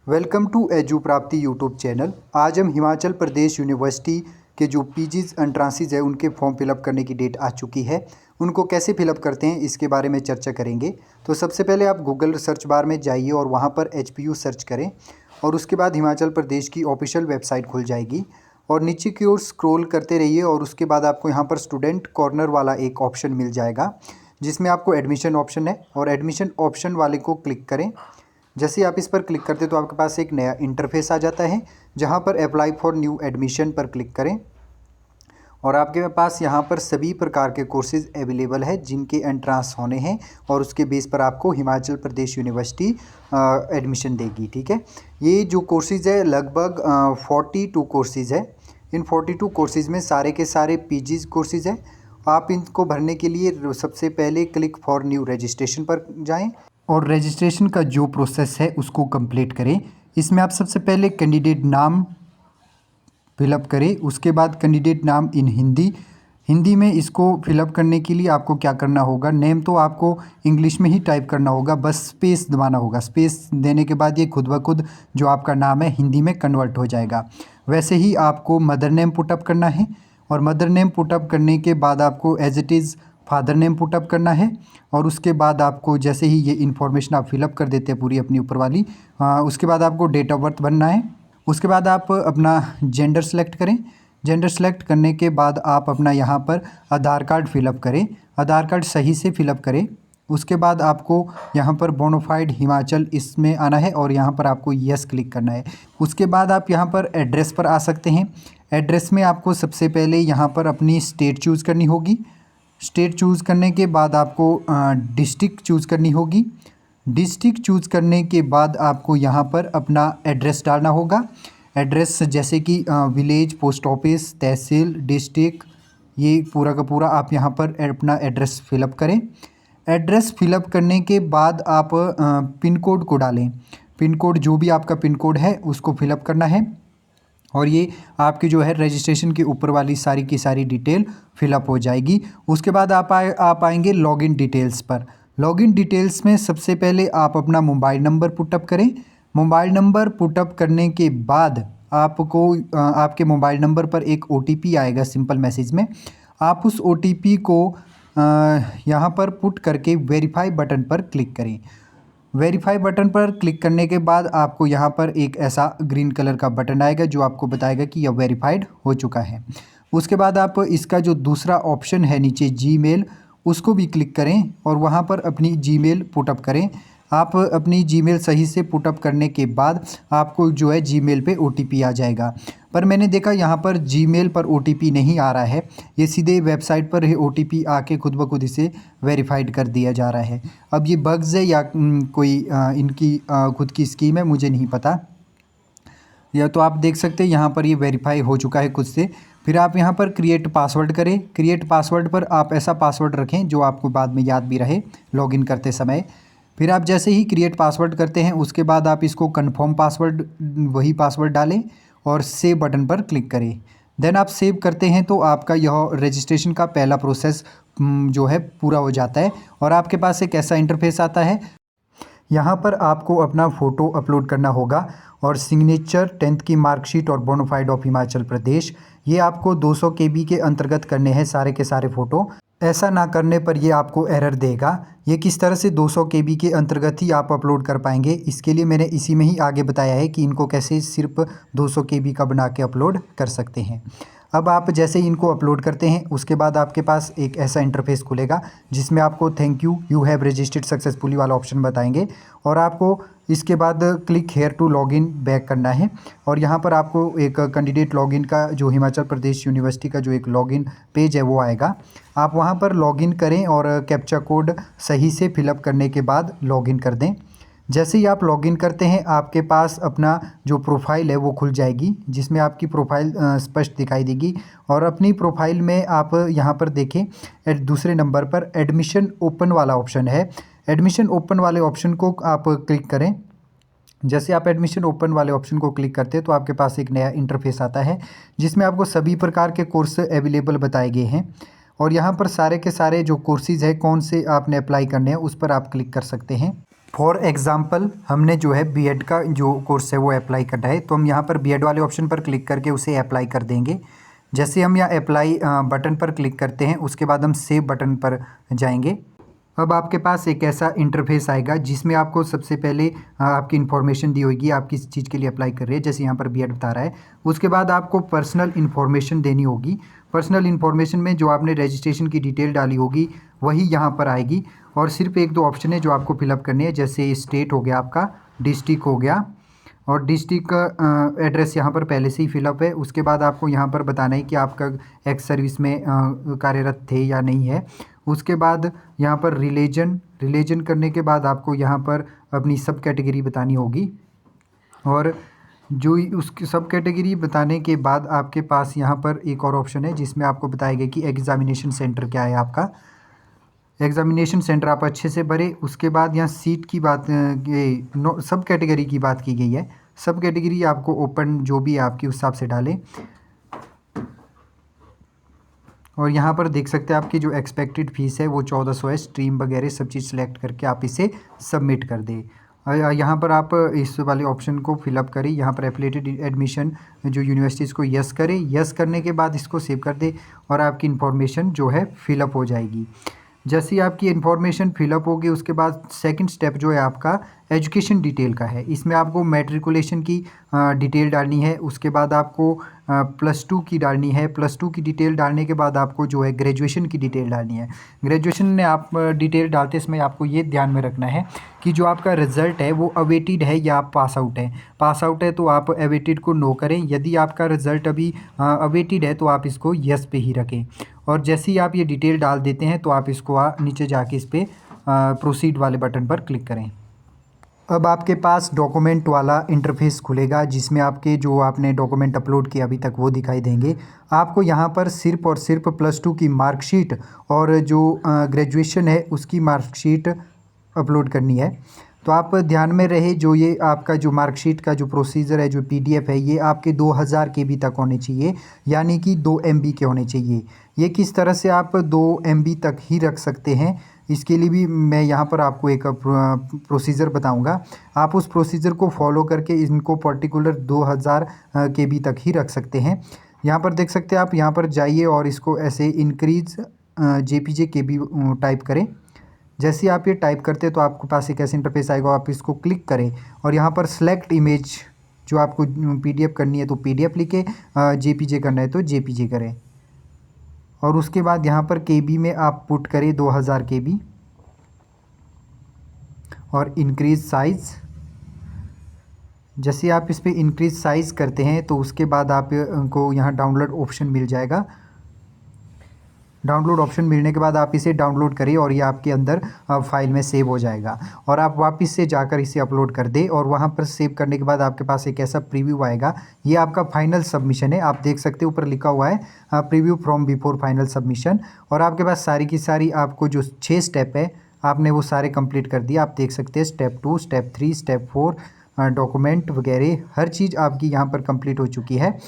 Welcome to edu प्राप्ति YouTube channel. आज हम हिमाचल प्रदेश यूनिवर्सिटी के जो पीजीज एंट्रांसेस है उनके फॉर्म फिलअप करने की डेट आ चुकी है। उनको कैसे फिलअप करते हैं इसके बारे में चर्चा करेंगे। तो सबसे पहले आप गूगल सर्च बार में जाइए और वहाँ पर HPU सर्च करें और उसके बाद हिमाचल प्रदेश की ऑफिशियल वेबसाइट खुल जाएगी और नीचे की ओर स्क्रॉल करते रहिए और उसके बाद आपको यहाँ पर स्टूडेंट कॉर्नर वाला एक ऑप्शन मिल जाएगा जिसमें आपको एडमिशन ऑप्शन है और एडमिशन ऑप्शन वाले को क्लिक करें। जैसे आप इस पर क्लिक करते हैं तो आपके पास एक नया इंटरफेस आ जाता है जहां पर अप्लाई फॉर न्यू एडमिशन पर क्लिक करें और आपके पास यहां पर सभी प्रकार के कोर्सेज अवेलेबल है जिनके एंट्रांस होने हैं और उसके बेस पर आपको हिमाचल प्रदेश यूनिवर्सिटी एडमिशन देगी। ठीक है, ये जो कोर्सेज है लगभग 42 कोर्सेज है। इन 42 कोर्सेज में सारे के सारे पीजीज कोर्सेज है। आप इनको भरने के लिए सबसे पहले क्लिक फॉर न्यू रजिस्ट्रेशन पर जाएं और रजिस्ट्रेशन का जो प्रोसेस है उसको कंप्लीट करें। इसमें आप सबसे पहले कैंडिडेट नाम फिलअप करें, उसके बाद कैंडिडेट नाम इन हिंदी में इसको फिलअप करने के लिए आपको क्या करना होगा, नेम तो आपको इंग्लिश में ही टाइप करना होगा, बस स्पेस दबाना होगा। स्पेस देने के बाद ये खुद ब खुद जो आपका नाम है हिंदी में कन्वर्ट हो जाएगा। वैसे ही आपको मदर नेम पुटअप करना है और मदर नेम पुटअप करने के बाद आपको as it is father name put up करना है और उसके बाद आपको जैसे ही ये इन्फॉर्मेशन आप फिलअप कर देते हैं पूरी अपनी ऊपर वाली, उसके बाद आपको डेट ऑफ बर्थ भरना है। उसके बाद आप अपना जेंडर सेलेक्ट करें। जेंडर सेलेक्ट करने के बाद आप अपना यहाँ पर आधार कार्ड फिलअप करें, आधार कार्ड सही से फिलअप करें। उसके बाद आपको यहाँ पर बोनाफाइड हिमाचल इसमें आना है और यहाँ पर आपको यस क्लिक करना है। उसके बाद आप यहाँ पर एड्रेस पर आ सकते हैं। एड्रेस में आपको सबसे पहले यहाँ पर अपनी स्टेट चूज़ करनी होगी। स्टेट चूज़ करने के बाद आपको डिस्ट्रिक्ट चूज़ करनी होगी। डिस्ट्रिक्ट चूज़ करने के बाद आपको यहाँ पर अपना एड्रेस डालना होगा। एड्रेस जैसे कि विलेज, पोस्ट ऑफिस, तहसील, डिस्ट्रिक्ट, ये पूरा का पूरा आप यहाँ पर अपना एड्रेस फिलअप करें। एड्रेस फिलअप करने के बाद आप पिन कोड को डालें। पिन कोड जो भी आपका पिन कोड है उसको फिलअप करना है और ये आपकी जो है रजिस्ट्रेशन के ऊपर वाली सारी की सारी डिटेल फिलअप हो जाएगी। उसके बाद आप आएंगे लॉगिन डिटेल्स पर। लॉगिन डिटेल्स में सबसे पहले आप अपना मोबाइल नंबर पुटअप करें। मोबाइल नंबर पुटअप करने के बाद आपको आपके मोबाइल नंबर पर एक OTP आएगा सिंपल मैसेज में। आप उस OTP को यहाँ पर पुट करके वेरीफाई बटन पर क्लिक करें। वेरीफाई बटन पर क्लिक करने के बाद आपको यहाँ पर एक ऐसा ग्रीन कलर का बटन आएगा जो आपको बताएगा कि यह वेरीफाइड हो चुका है। उसके बाद आप इसका जो दूसरा ऑप्शन है नीचे जीमेल, उसको भी क्लिक करें और वहाँ पर अपनी जीमेल पुटअप करें। आप अपनी जीमेल सही से पुटअप करने के बाद आपको जो है जीमेल पे OTP आ जाएगा। पर मैंने देखा यहाँ पर जीमेल पर OTP नहीं आ रहा है, ये सीधे वेबसाइट पर OTP आके खुद ब खुद इसे वेरीफाइड कर दिया जा रहा है। अब ये बग्स है या कोई इनकी खुद की स्कीम है, मुझे नहीं पता। या तो आप देख सकते हैं यहाँ पर ये वेरीफाई हो चुका है खुद से। फिर आप यहाँ पर क्रिएट पासवर्ड करें। क्रिएट पासवर्ड पर आप ऐसा पासवर्ड रखें जो आपको बाद में याद भी रहे लॉगिन करते समय। फिर आप जैसे ही क्रिएट पासवर्ड करते हैं उसके बाद आप इसको कंफर्म पासवर्ड वही पासवर्ड डालें और सेव बटन पर क्लिक करें। देन आप सेव करते हैं तो आपका यह रजिस्ट्रेशन का पहला प्रोसेस जो है पूरा हो जाता है और आपके पास एक ऐसा इंटरफेस आता है। यहाँ पर आपको अपना फ़ोटो अपलोड करना होगा और सिग्नेचर, 10th की मार्कशीट और बोनाफाइड ऑफ हिमाचल प्रदेश, ये आपको 200 KB के अंतर्गत करने हैं सारे के सारे फ़ोटो। ऐसा ना करने पर ये आपको एरर देगा। ये किस तरह से 200 KB के अंतर्गत ही आप अपलोड कर पाएंगे, इसके लिए मैंने इसी में ही आगे बताया है कि इनको कैसे सिर्फ 200 KB का बना के अपलोड कर सकते हैं। अब आप जैसे ही इनको अपलोड करते हैं उसके बाद आपके पास एक ऐसा इंटरफेस खुलेगा जिसमें आपको thank you have registered successfully वाला ऑप्शन बताएंगे और आपको इसके बाद click here to login back करना है और यहाँ पर आपको एक कैंडिडेट लॉगिन का जो हिमाचल प्रदेश यूनिवर्सिटी का जो एक लॉगिन पेज है वो आएगा। आप वहाँ पर लॉगिन करें और कैप्चा कोड सही से फिलअप करने के बाद लॉगिन कर दें। जैसे ही आप लॉगिन करते हैं आपके पास अपना जो प्रोफाइल है वो खुल जाएगी जिसमें आपकी प्रोफाइल स्पष्ट दिखाई देगी और अपनी प्रोफाइल में आप यहाँ पर देखें दूसरे नंबर पर एडमिशन ओपन वाला ऑप्शन है। एडमिशन ओपन वाले ऑप्शन को आप क्लिक करें। जैसे आप एडमिशन ओपन वाले ऑप्शन को क्लिक करते हैं तो आपके पास एक नया इंटरफेस आता है जिसमें आपको सभी प्रकार के कोर्स अवेलेबल बताए गए हैं और यहाँ पर सारे के सारे जो कोर्सेज़ है कौन से आपने अप्लाई करने हैं उस पर आप क्लिक कर सकते हैं। फॉर एग्ज़ाम्पल हमने जो है बीएड का जो कोर्स है वो अप्लाई करना है, तो हम यहाँ पर बीएड वाले ऑप्शन पर क्लिक करके उसे अप्लाई कर देंगे। जैसे हम यहाँ अप्लाई बटन पर क्लिक करते हैं, उसके बाद हम सेव बटन पर जाएंगे। अब आपके पास एक ऐसा इंटरफेस आएगा जिसमें आपको सबसे पहले आपकी इन्फॉर्मेशन दी होगी, आप किस चीज़ के लिए अप्लाई कर रहे हैं, जैसे यहाँ पर बीएड बता रहा है। उसके बाद आपको पर्सनल इन्फॉर्मेशन देनी होगी। पर्सनल इन्फॉर्मेशन में जो आपने रजिस्ट्रेशन की डिटेल डाली होगी वही यहाँ पर आएगी, और सिर्फ एक दो ऑप्शन है जो आपको फिलअप करनी है, जैसे स्टेट हो गया आपका, डिस्ट्रिक्ट हो गया, और डिस्ट्रिक्ट का एड्रेस यहाँ पर पहले से ही फिलअप है। उसके बाद आपको यहाँ पर बताना है कि आपका एक्स सर्विस में कार्यरत थे या नहीं है। उसके बाद यहाँ पर रिलीजन करने के बाद आपको यहाँ पर अपनी सब कैटेगरी बतानी होगी, और जो उसकी सब कैटेगरी बताने के बाद आपके पास यहाँ पर एक और ऑप्शन है जिसमें आपको बताएगा कि एग्ज़ामिनेशन सेंटर क्या है आपका। एग्ज़ामिनेशन सेंटर आप अच्छे से भरें। उसके बाद यहाँ सीट की बात सब कैटेगरी की बात की गई है। सब कैटेगरी आपको ओपन जो भी है आपकी उस हिसाब से डालें, और यहाँ पर देख सकते हैं आपकी जो एक्सपेक्टेड फ़ीस है वो 1400 है। स्ट्रीम वगैरह सब चीज़ सेलेक्ट करके आप इसे सबमिट कर दें। यहाँ पर आप इस वाले ऑप्शन को फिलअप करें। यहाँ पर एफिलिएटेड एडमिशन जो यूनिवर्सिटीज़ को यस करें। यस करने के बाद इसको सेव कर दें और आपकी इन्फॉर्मेशन जो है फिलअप हो जाएगी। जैसे ही आपकी इन्फॉर्मेशन फिलअप होगी उसके बाद सेकंड स्टेप जो है आपका एजुकेशन डिटेल का है। इसमें आपको मैट्रिकुलेशन की डिटेल डालनी है। उसके बाद आपको +2 की डालनी है। +2 की डिटेल डालने के बाद आपको जो है ग्रेजुएशन की डिटेल डालनी है। ग्रेजुएशन में आप डिटेल डालते समय आपको ये ध्यान में रखना है कि जो आपका रिज़ल्ट है वो अवेटेड है या आप पास आउट है। पास आउट है तो आप अवेटेड को नो करें। यदि आपका रिज़ल्ट अभी अवेटेड है तो आप इसको यस पे ही रखें। और जैसे ही आप ये डिटेल डाल देते हैं तो आप इसको नीचे जाके इस पर प्रोसीड वाले बटन पर क्लिक करें। अब आपके पास डॉक्यूमेंट वाला इंटरफेस खुलेगा जिसमें आपके जो आपने डॉक्यूमेंट अपलोड किए अभी तक वो दिखाई देंगे। आपको यहाँ पर सिर्फ़ और सिर्फ +2 की मार्कशीट और जो ग्रेजुएशन है उसकी मार्कशीट अपलोड करनी है। तो आप ध्यान में रहे, जो ये आपका जो मार्कशीट का जो प्रोसीजर है, जो PDF है, ये आपके 2000 KB तक होने चाहिए, यानी कि 2 MB के होने चाहिए। ये किस तरह से आप 2 MB तक ही रख सकते हैं, इसके लिए भी मैं यहाँ पर आपको एक प्रोसीजर बताऊँगा। आप उस प्रोसीजर को फॉलो करके इनको पर्टिकुलर 2000 KB तक ही रख सकते हैं। यहाँ पर देख सकते हैं आप, यहाँ पर जाइए और इसको ऐसे इंक्रीज़ JPG KB टाइप करें। जैसे ही आप ये टाइप करते हैं तो आपके पास एक ऐसे इंटरफेस आएगा, आप इसको क्लिक करें और यहाँ पर सेलेक्ट इमेज जो आपको PDF करनी है तो PDF लिखें, JPG करना है तो JPG करें, और उसके बाद यहाँ पर KB में आप पुट करें 2000 KB और इंक्रीज़ साइज़। जैसे आप इस पर इंक्रीज़ साइज़ करते हैं तो उसके बाद आपको यहाँ डाउनलोड ऑप्शन मिल जाएगा। डाउनलोड ऑप्शन मिलने के बाद आप इसे डाउनलोड करें और ये आपके अंदर फाइल में सेव हो जाएगा, और आप वापस से जाकर इसे अपलोड कर दें। और वहाँ पर सेव करने के बाद आपके पास एक ऐसा प्रीव्यू आएगा। ये आपका फाइनल सबमिशन है। आप देख सकते हैं ऊपर लिखा हुआ है preview from before final submission, और आपके पास सारी की सारी आपको जो 6 स्टेप है आपने वो सारे कंप्लीट कर दिया। आप देख सकते हैं स्टेप 2, स्टेप 3, स्टेप 4, डॉक्यूमेंट वगैरह हर चीज़ आपकी यहाँ पर कंप्लीट हो चुकी है।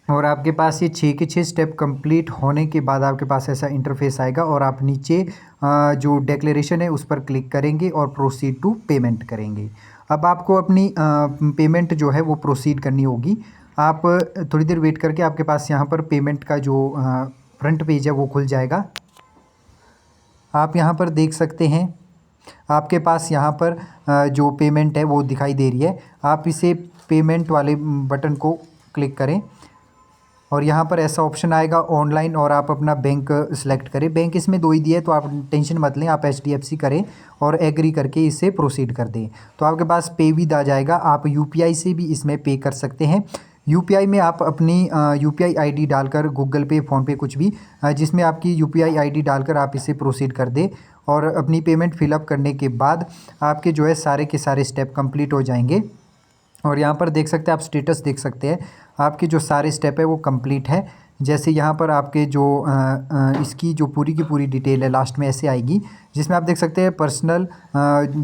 और आपके पास ये 6 के 6 स्टेप कंप्लीट होने के बाद आपके पास ऐसा इंटरफेस आएगा, और आप नीचे जो डिक्लेरेशन है उस पर क्लिक करेंगे और प्रोसीड टू पेमेंट करेंगे। अब आपको अपनी पेमेंट जो है वो प्रोसीड करनी होगी। आप थोड़ी देर वेट करके आपके पास यहाँ पर पेमेंट का जो फ्रंट पेज है वो खुल जाएगा। आप यहाँ पर देख सकते हैं आपके पास यहाँ पर जो पेमेंट है वो दिखाई दे रही है। आप इसे पेमेंट वाले बटन को क्लिक करें और यहाँ पर ऐसा ऑप्शन आएगा ऑनलाइन, और आप अपना बैंक सेलेक्ट करें। बैंक इसमें 2 ही दिए तो आप टेंशन मत लें, आप HDFC करें और एग्री करके इसे प्रोसीड कर दें तो आपके पास पे विद आ जाएगा। आप UPI से भी इसमें पे कर सकते हैं। UPI में आप अपनी UPI ID डालकर, गूगल पे, फ़ोनपे, कुछ भी जिसमें आपकी UPI ID डालकर आप इसे प्रोसीड कर दें, और अपनी पेमेंट फिलअप करने के बाद आपके जो है सारे के सारे स्टेप कंप्लीट हो जाएंगे। और यहाँ पर देख सकते हैं, आप स्टेटस देख सकते हैं आपके जो सारे स्टेप है वो कंप्लीट है। जैसे यहाँ पर आपके जो इसकी जो पूरी की पूरी डिटेल है लास्ट में ऐसे आएगी, जिसमें आप देख सकते हैं पर्सनल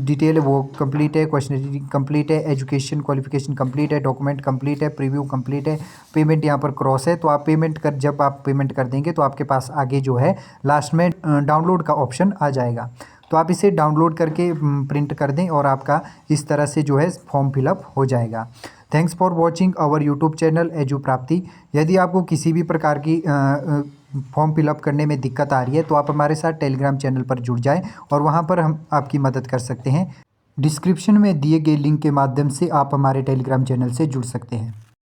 डिटेल है वो कंप्लीट है, क्वेश्चनरी कंप्लीट है, एजुकेशन क्वालिफिकेशन कंप्लीट है, डॉक्यूमेंट कंप्लीट है, प्रीव्यू कंप्लीट है, पेमेंट यहाँ पर क्रॉस है। तो आप जब आप पेमेंट कर देंगे तो आपके पास आगे जो है लास्ट में डाउनलोड का ऑप्शन आ जाएगा। तो आप इसे डाउनलोड करके प्रिंट कर दें और आपका इस तरह से जो है फॉर्म फिलअप हो जाएगा। Thanks for watching our YouTube channel Edu Prapti. यदि आपको किसी भी प्रकार की फॉर्म फिलअप करने में दिक्कत आ रही है तो आप हमारे साथ टेलीग्राम चैनल पर जुड़ जाएं और वहां पर हम आपकी मदद कर सकते हैं। डिस्क्रिप्शन में दिए गए लिंक के माध्यम से आप हमारे टेलीग्राम चैनल से जुड़ सकते हैं।